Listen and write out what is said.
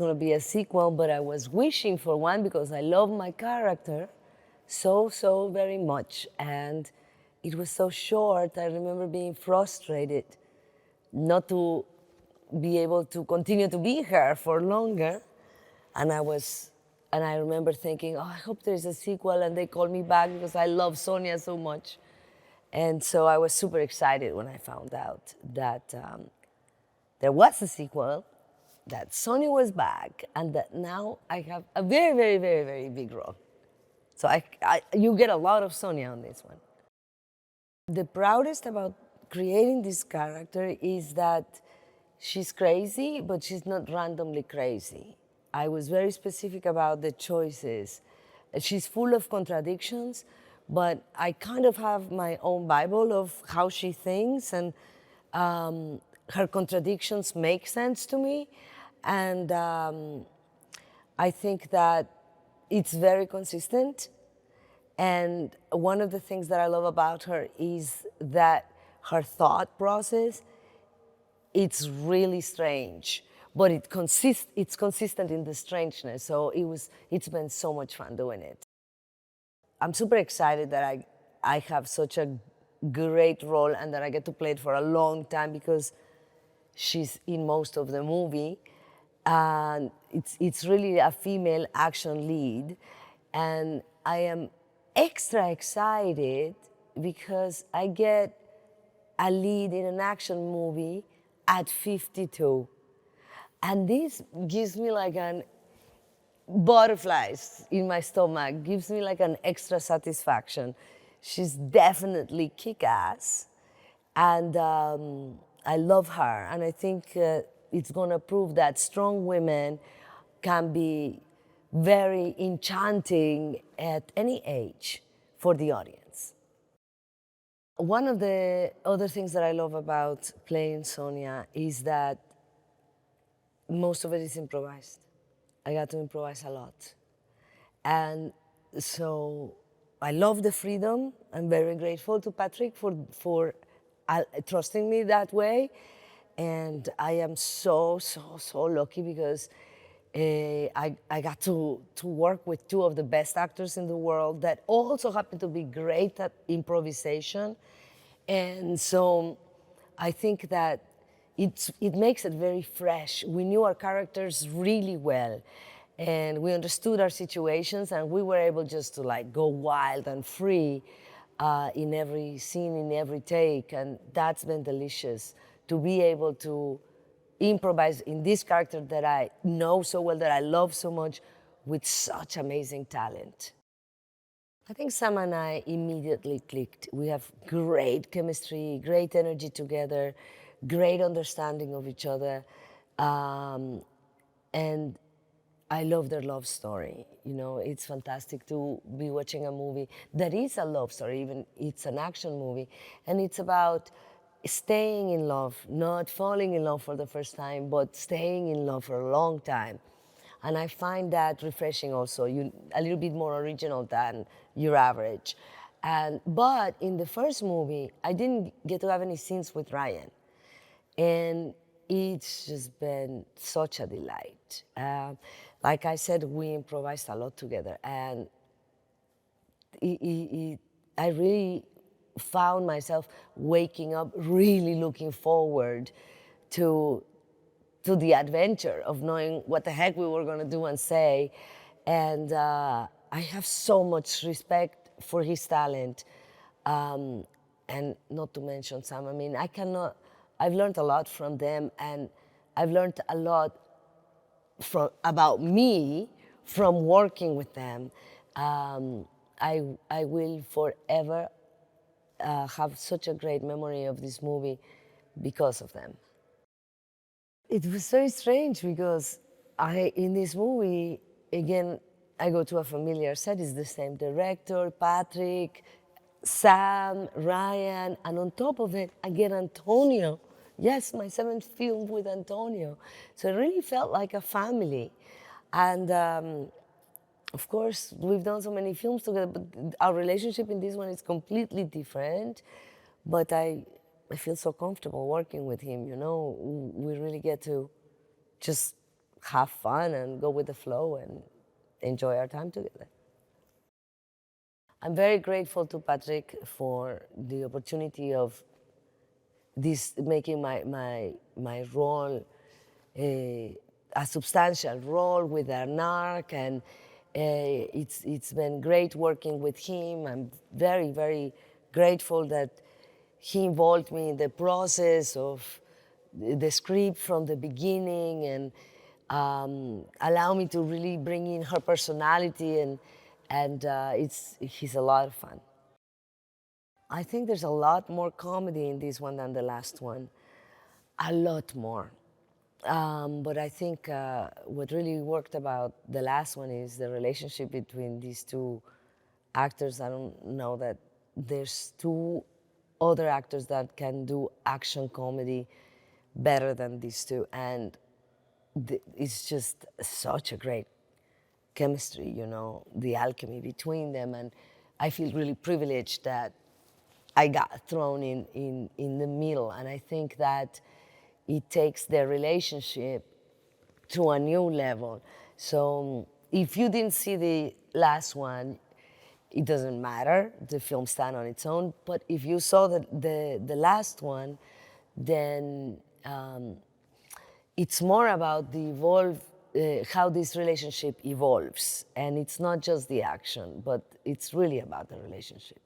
going to be a sequel, but I was wishing for one because I love my character so very much. And it was so short. I remember being frustrated not to be able to continue to be her for longer. And I remember thinking, oh, I hope there's a sequel, and they called me back because I love Sonia so much. And so I was super excited when I found out that there was a sequel, that Sonia was back, and that now I have a very big role. So you get a lot of Sonia on this one. The proudest about creating this character is that she's crazy, but she's not randomly crazy. I was very specific about the choices. She's full of contradictions, but I kind of have my own Bible of how she thinks, and her contradictions make sense to me. And I think that it's very consistent. And one of the things that I love about her is that her thought process, it's really strange, but it's consistent in the strangeness. So it's been so much fun doing it. I'm super excited that I have such a great role and that I get to play it for a long time because she's in most of the movie. And it's really a female action lead. And I am extra excited because I get a lead in an action movie at 52. And this gives me like an butterflies in my stomach, gives me like an extra satisfaction. She's definitely kick-ass, and I love her. And I think it's gonna prove that strong women can be very enchanting at any age for the audience. One of the other things that I love about playing Sonia is that most of it is improvised. I got to improvise a lot. And so I love the freedom. I'm very grateful to Patrick for trusting me that way. And I am so lucky because I got to work with two of the best actors in the world that also happen to be great at improvisation. And so I think that it makes it very fresh. We knew our characters really well, and we understood our situations, and we were able just to like go wild and free in every scene, in every take, and that's been delicious to be able to improvise in this character that I know so well, that I love so much, with such amazing talent. I think Sam and I immediately clicked. We have great chemistry, great energy together, great understanding of each other, and I love their love story. You know, it's fantastic to be watching a movie that is a love story, even it's an action movie, and it's about staying in love, not falling in love for the first time, but staying in love for a long time. And I find that refreshing also, a little bit more original than your average. But in the first movie, I didn't get to have any scenes with Ryan. And it's just been such a delight. Like I said, we improvised a lot together. And I really found myself waking up really looking forward to the adventure of knowing what the heck we were going to do and say. And I have so much respect for his talent. And not to mention Sam. I mean, I've learned a lot from them, and I've learned a lot about me from working with them. I will forever have such a great memory of this movie because of them. It was very strange because in this movie, again, I go to a familiar set. It's the same director, Patrick, Sam, Ryan, and on top of it, again, Antonio. Yes, my 7th film with Antonio. So it really felt like a family. And of course, we've done so many films together, but our relationship in this one is completely different. But I feel so comfortable working with him, you know. We really get to just have fun and go with the flow and enjoy our time together. I'm very grateful to Patrick for the opportunity of this making my role a substantial role with Lerner, and it's been great working with him. I'm very, very grateful that he involved me in the process of the script from the beginning and allow me to really bring in her personality, and he's a lot of fun. I think there's a lot more comedy in this one than the last one, a lot more. But I think what really worked about the last one is the relationship between these two actors. I don't know that there's two other actors that can do action comedy better than these two, and it's just such a great chemistry, you know, the alchemy between them, and I feel really privileged that I got thrown in the middle, and I think that it takes their relationship to a new level. So if you didn't see the last one, it doesn't matter. The film stands on its own. But if you saw the last one, then it's more about how this relationship evolves. And it's not just the action, but it's really about the relationship.